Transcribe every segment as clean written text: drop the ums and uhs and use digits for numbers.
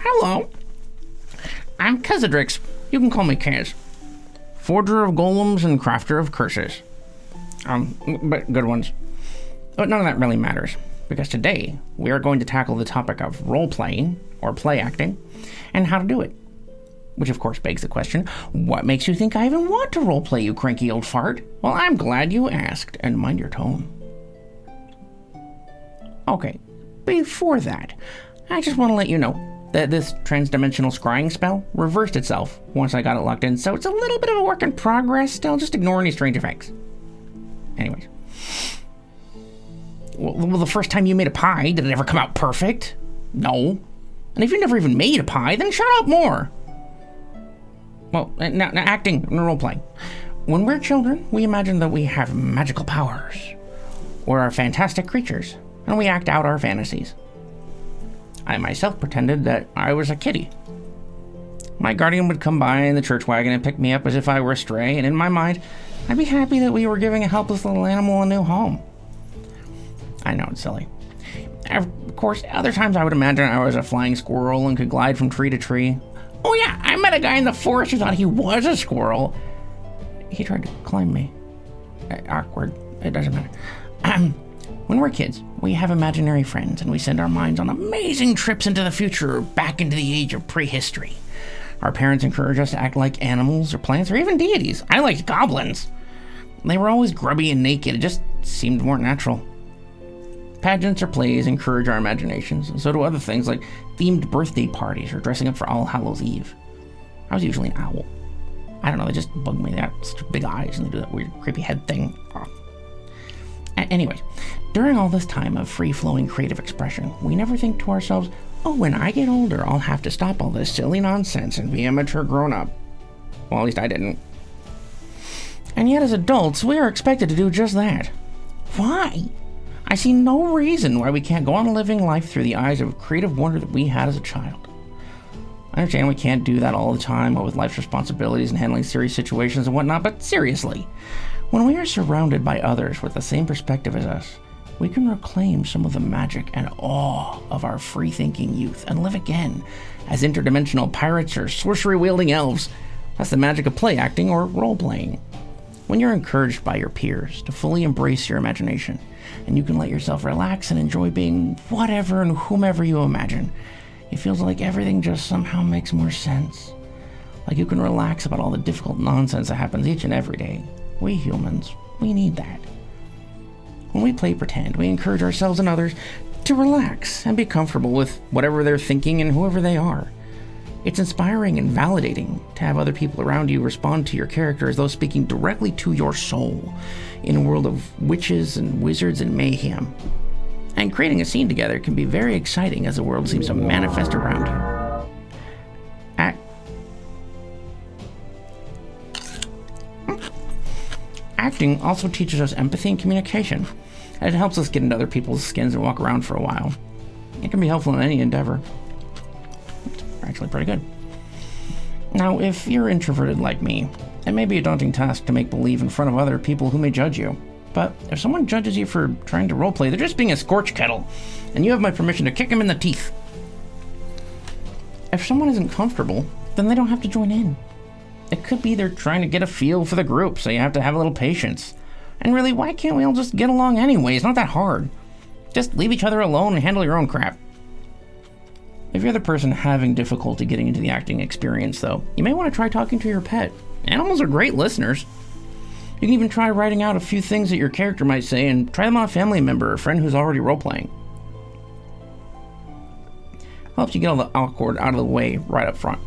Hello. I'm Kezzadrix. You can call me Kezz. Forger of golems and crafter of curses. But good ones. But none of that really matters, because today we are going to tackle the topic of role-playing, or play acting, and how to do it. Which of course begs the question, what makes you think I even want to roleplay, you cranky old fart? Well, I'm glad you asked, and mind your tone. Okay, before that, I just want to let you know that this transdimensional scrying spell reversed itself once I got it locked in, so it's a little bit of a work in progress still, just ignore any strange effects. Anyways. Well, the first time you made a pie, did it ever come out perfect? No. And if you never even made a pie, then shut up more. Well, now acting and role-playing. When we're children, we imagine that we have magical powers, or are fantastic creatures, and we act out our fantasies. I myself pretended that I was a kitty. My guardian would come by in the church wagon and pick me up as if I were a stray, and in my mind, I'd be happy that we were giving a helpless little animal a new home. I know it's silly. Of course, other times I would imagine I was a flying squirrel and could glide from tree to tree. Oh yeah, I met a guy in the forest who thought he was a squirrel. He tried to climb me. Awkward. It doesn't matter. When we're kids, we have imaginary friends and we send our minds on amazing trips into the future or back into the age of prehistory. Our parents encourage us to act like animals or plants or even deities. I liked goblins. They were always grubby and naked. It just seemed more natural. Pageants or plays encourage our imaginations, and so do other things like themed birthday parties or dressing up for All Hallows Eve. I was usually an owl. I don't know, they just bug me. They have such big eyes and they do that weird creepy head thing. Anyways, during all this time of free-flowing creative expression, we never think to ourselves, oh, when I get older, I'll have to stop all this silly nonsense and be a mature grown-up. Well, at least I didn't. And yet as adults, we are expected to do just that. Why? I see no reason why we can't go on living life through the eyes of creative wonder that we had as a child. I understand we can't do that all the time with life's responsibilities and handling serious situations and whatnot, but seriously, when we are surrounded by others with the same perspective as us, we can reclaim some of the magic and awe of our free-thinking youth and live again as interdimensional pirates or sorcery-wielding elves. That's the magic of play acting or role-playing. When you're encouraged by your peers to fully embrace your imagination, and you can let yourself relax and enjoy being whatever and whomever you imagine, it feels like everything just somehow makes more sense. Like you can relax about all the difficult nonsense that happens each and every day. We humans, we need that. When we play pretend, we encourage ourselves and others to relax and be comfortable with whatever they're thinking and whoever they are. It's inspiring and validating to have other people around you respond to your character as though speaking directly to your soul in a world of witches and wizards and mayhem. And creating a scene together can be very exciting as the world seems to manifest around you. Acting also teaches us empathy and communication, and it helps us get into other people's skins and walk around for a while. It can be helpful in any endeavor. It's actually pretty good. Now, if you're introverted like me, it may be a daunting task to make believe in front of other people who may judge you. But if someone judges you for trying to roleplay, they're just being a scorch kettle, and you have my permission to kick them in the teeth. If someone isn't comfortable, then they don't have to join in. It could be they're trying to get a feel for the group, so you have to have a little patience. And really, why can't we all just get along anyway? It's not that hard. Just leave each other alone and handle your own crap. If you're the person having difficulty getting into the acting experience, though, you may want to try talking to your pet. Animals are great listeners. You can even try writing out a few things that your character might say and try them on a family member or a friend who's already role-playing. Helps you get all the awkward out of the way right up front.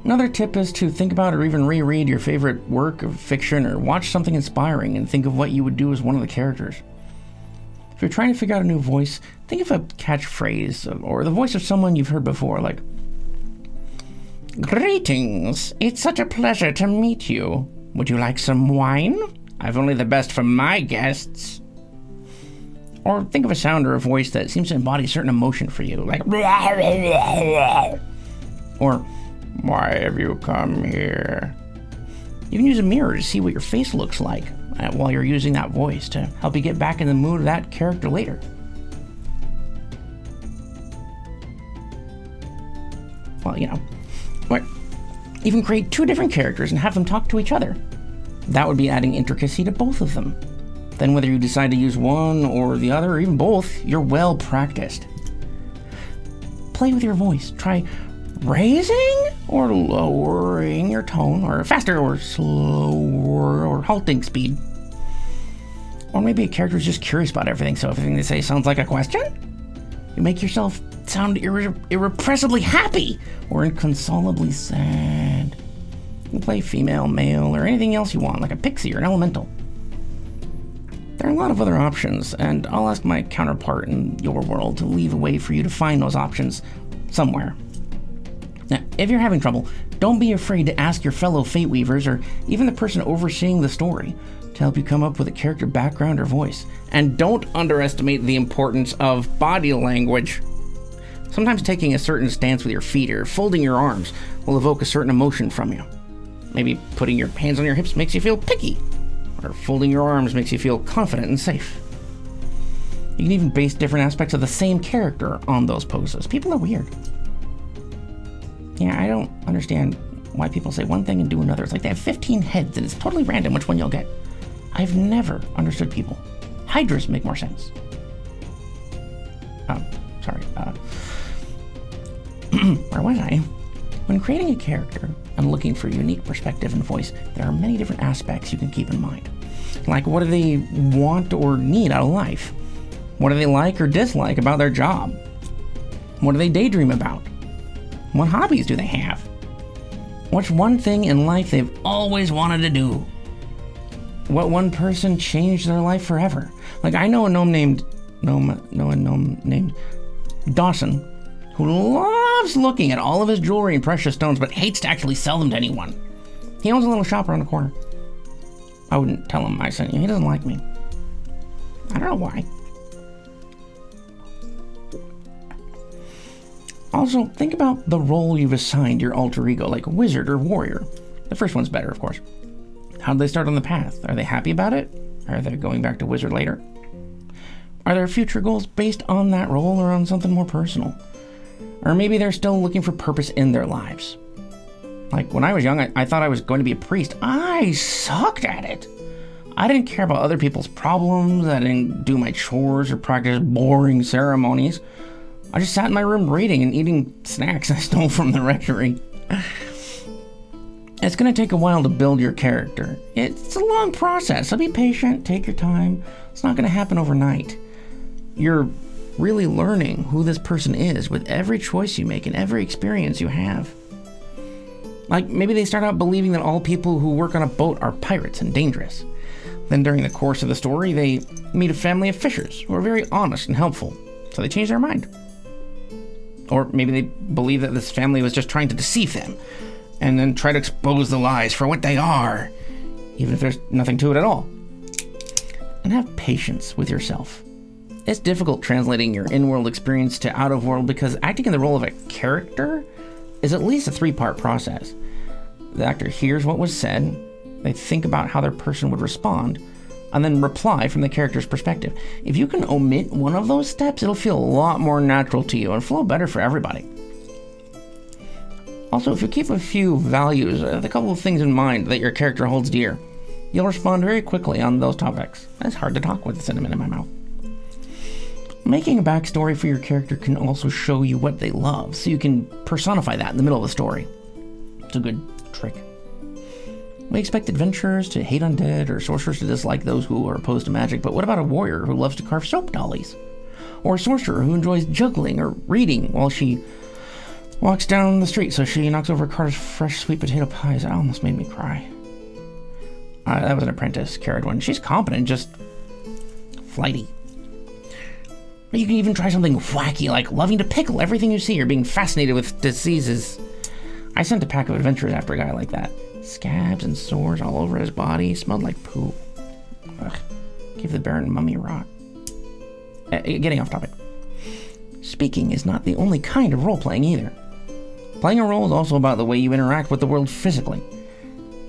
Another tip is to think about or even reread your favorite work of fiction or watch something inspiring and think of what you would do as one of the characters. If you're trying to figure out a new voice, think of a catchphrase or the voice of someone you've heard before, like, "Greetings, it's such a pleasure to meet you. Would you like some wine? I've only the best for my guests." Or think of a sound or a voice that seems to embody a certain emotion for you, like, or, "Why have you come here?" You can use a mirror to see what your face looks like while you're using that voice to help you get back in the mood of that character later. well, or even create 2 different characters and have them talk to each other. That would be adding intricacy to both of them. Then whether you decide to use one or the other, or even both, you're well practiced. Play with your voice. Try raising or lowering your tone, or faster or slower, or halting speed. Or maybe a character is just curious about everything, so everything they say sounds like a question? You make yourself sound irrepressibly happy or inconsolably sad. You can play female, male, or anything else you want, like a pixie or an elemental. There are a lot of other options, and I'll ask my counterpart in your world to leave a way for you to find those options somewhere. Now, if you're having trouble, don't be afraid to ask your fellow Fate Weavers or even the person overseeing the story to help you come up with a character background or voice. And don't underestimate the importance of body language. Sometimes taking a certain stance with your feet or folding your arms will evoke a certain emotion from you. Maybe putting your hands on your hips makes you feel picky, or folding your arms makes you feel confident and safe. You can even base different aspects of the same character on those poses. People are weird. Yeah, I don't understand why people say one thing and do another. It's like they have 15 heads and it's totally random which one you'll get. I've never understood people. Hydras make more sense. Where was I? When creating a character and looking for a unique perspective and voice, there are many different aspects you can keep in mind. Like, what do they want or need out of life? What do they like or dislike about their job? What do they daydream about? What hobbies do they have? What's one thing in life they've always wanted to do? What one person changed their life forever? Like, I know a gnome named Dawson, who loves looking at all of his jewelry and precious stones, but hates to actually sell them to anyone. He owns a little shop around the corner. I wouldn't tell him I sent you. He doesn't like me. I don't know why. Also, think about the role you've assigned your alter ego, like wizard or warrior. The first one's better, of course. How did they start on the path? Are they happy about it? Are they going back to wizard later? Are their future goals based on that role or on something more personal? Or maybe they're still looking for purpose in their lives. Like, when I was young, I thought I was going to be a priest. I sucked at it. I didn't care about other people's problems. I didn't do my chores or practice boring ceremonies. I just sat in my room reading and eating snacks I stole from the rectory. It's going to take a while to build your character. It's a long process, so be patient, take your time. It's not going to happen overnight. You're really learning who this person is with every choice you make and every experience you have. Like, maybe they start out believing that all people who work on a boat are pirates and dangerous. Then during the course of the story, they meet a family of fishers who are very honest and helpful, so they change their mind. Or maybe they believe that this family was just trying to deceive them, and then try to expose the lies for what they are, even if there's nothing to it at all. And have patience with yourself. It's difficult translating your in-world experience to out-of-world because acting in the role of a character is at least a 3-part process. The actor hears what was said, they think about how their person would respond, and then reply from the character's perspective. If you can omit one of those steps, it'll feel a lot more natural to you and flow better for everybody. Also, if you keep a few values, a couple of things in mind that your character holds dear, you'll respond very quickly on those topics. It's hard to talk with cinnamon in my mouth. Making a backstory for your character can also show you what they love, so you can personify that in the middle of the story. It's a good trick. We expect adventurers to hate undead or sorcerers to dislike those who are opposed to magic, but what about a warrior who loves to carve soap dollies? Or a sorcerer who enjoys juggling or reading while she walks down the street so she knocks over a cart of fresh sweet potato pies? That almost made me cry. That was an apprentice, carried one. She's competent, just flighty. But you can even try something wacky, like loving to pickle everything you see or being fascinated with diseases. I sent a pack of adventurers after a guy like that. Scabs and sores all over his body, smelled like poo. Ugh. Give the Baron mummy rot. Getting off topic. Speaking is not the only kind of role-playing either. Playing a role is also about the way you interact with the world physically.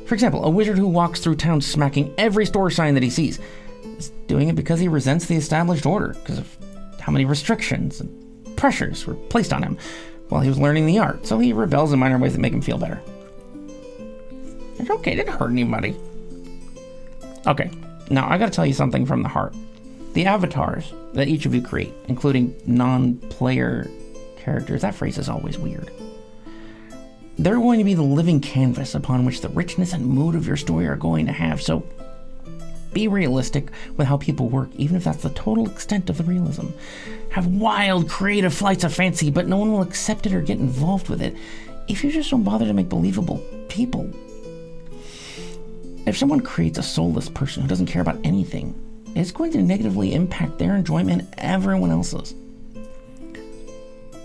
For example, a wizard who walks through town smacking every store sign that he sees is doing it because he resents the established order, because of how many restrictions and pressures were placed on him. while he was learning the art, so he rebels in minor ways that make him feel better. It's okay, it didn't hurt anybody. Okay, now I gotta tell you something from the heart. The avatars that each of you create, including non-player characters, that phrase is always weird. They're going to be the living canvas upon which the richness and mood of your story are going to have, so be realistic with how people work, even if that's the total extent of the realism. Have wild, creative flights of fancy, but no one will accept it or get involved with it if you just don't bother to make believable people. If someone creates a soulless person who doesn't care about anything, it's going to negatively impact their enjoyment and everyone else's.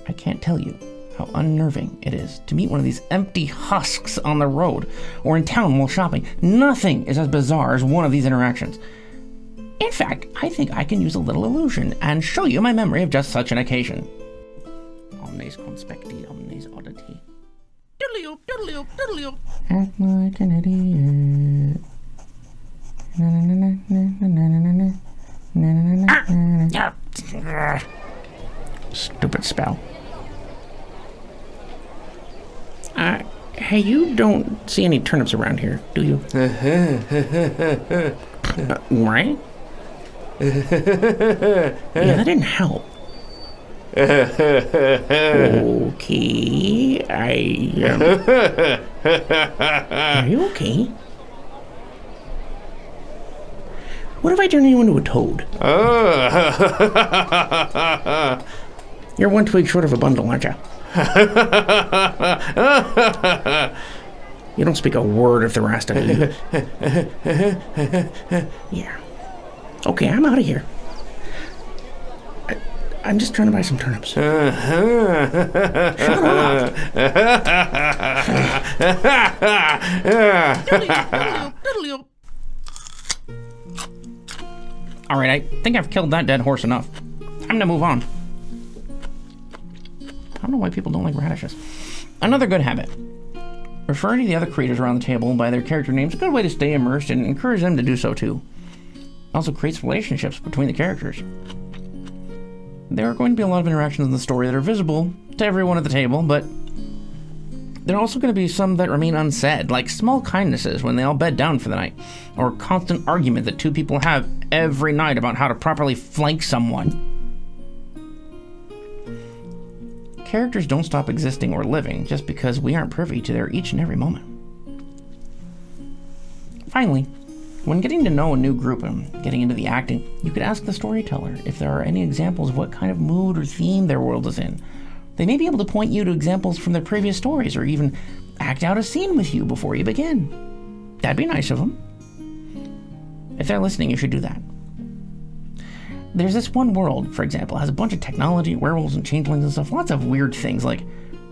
I can't tell you how unnerving it is to meet one of these empty husks on the road or in town while shopping. Nothing is as bizarre as one of these interactions. In fact, I think I can use a little illusion and show you my memory of just such an occasion. Omnes conspecti, omnes oddity. Doodly-oop, doodly-oop, doodly-oop. Act like an idiot. Stupid spell. Hey, you don't see any turnips around here, do you? Right? Yeah, that didn't help. Okay, Are you okay? What if I turn you into a toad? You're 1 twig short of a bundle, aren't you? You don't speak a word of the rest of you. Yeah. Okay, I'm out of here. I'm just trying to buy some turnips. Shut up. Alright, I think I've killed that dead horse enough. Time to move on. I don't know why people don't like radishes. Another good habit. Referring to the other creators around the table by their character names is a good way to stay immersed and encourage them to do so too. It also creates relationships between the characters. There are going to be a lot of interactions in the story that are visible to everyone at the table, but there are also going to be some that remain unsaid, like small kindnesses when they all bed down for the night, or a constant argument that two people have every night about how to properly flank someone. Characters don't stop existing or living just because we aren't privy to their each and every moment. Finally, when getting to know a new group and getting into the acting, you could ask the storyteller if there are any examples of what kind of mood or theme their world is in. They may be able to point you to examples from their previous stories or even act out a scene with you before you begin. That'd be nice of them. If they're listening, you should do that. There's this one world, for example, has a bunch of technology, werewolves and changelings and stuff, lots of weird things like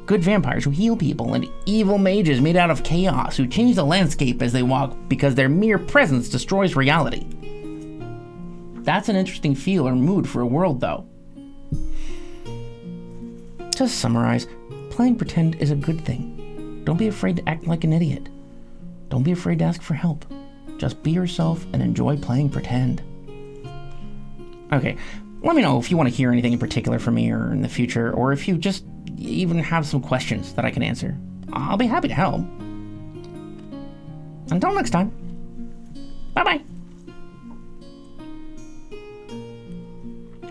good vampires who heal people and evil mages made out of chaos who change the landscape as they walk because their mere presence destroys reality. That's an interesting feel or mood for a world, though. To summarize, playing pretend is a good thing. Don't be afraid to act like an idiot. Don't be afraid to ask for help. Just be yourself and enjoy playing pretend. Okay, let me know if you want to hear anything in particular from me or in the future, or if you just even have some questions that I can answer. I'll be happy to help. Until next time, bye-bye.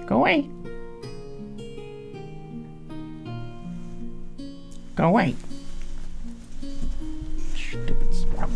Go away. Go away. Stupid sprout.